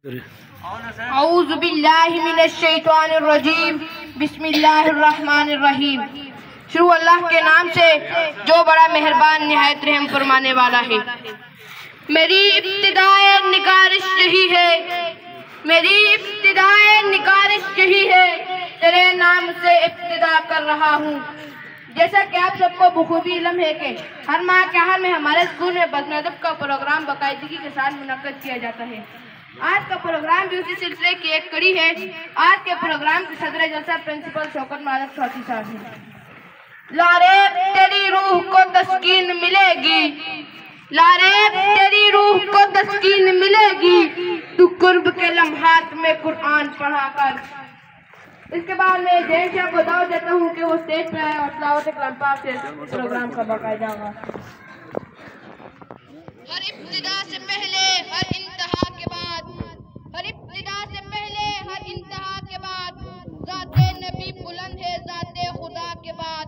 औज़ु बिल्लाहि मिनश शैतानिर रजीम, बिस्मिल्लाहिर रहमानिर रहीम। शुरू अल्लाह के नाम से जो बड़ा मेहरबान निहायत रहम फरमाने वाला है। मेरी इब्तिदाए निगारिश यही है, मेरी इब्तिदाए निगारिश यही है, तेरे नाम से इब्तिदा कर रहा हूँ। जैसा कि आप सबको बखूबी इल्म है कि हर माह के आखिर में हमारे स्कूल में बज़्म अदब का प्रोग्राम बाकायदगी के साथ मुनक्कद किया जाता है। आज का प्रोग्राम भी उसी सिलसिले की एक कड़ी है। आज के प्रोग्राम के सदर जलसा प्रिंसिपल शौकत मालिक चौथी साहब हैं। लारे तेरी रूह को तस्कीन मिलेगी, लारे तेरी रूह को तस्कीन मिलेगी, तू कुर्ब के लम्हात में कुरान पढ़ा कर। इसके बाद मैं जैन शाह को दावत देता हूँ कि वो स्टेज पे आए और तिलावत कलाम पाक से प्रोग्राम का बाकायदा होगा। हर इब्तिदा से पहले हर इंतहा के बाद, हर इब्तिदा से पहले हर इंतहा के बाद, ज़ाते नबी बुलंद है ज़ाते खुदा के बाद।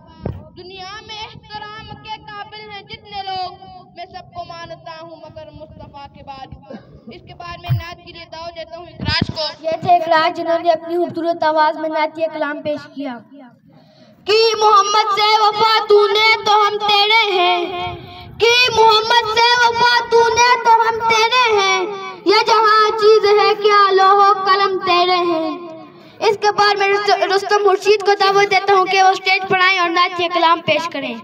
दुनिया में एहतराम के काबिल हैं जितने लोग, मैं सबको मानता हूँ मगर मुस्तफा के बाद। इसके बाद मैं नात के लिए दावत देता हूँ इकराज को। ये थे इकराज जिन्होंने अपनी खूबसूरत आवाज में नातिया कलाम पेश किया। कि मोहम्मद से वफा तूने तो हम तेरे हैं, कि मोहम्मद से वफा तूने तो हम तेरे हैं, ये जहाँ चीज है क्या लोहो कलम तेरे हैं। इसके बाद मैं रुस्तम मुर्शीद को दावत देता हूँ कि वो स्टेज पर आए और नातिया कलाम पेश करें।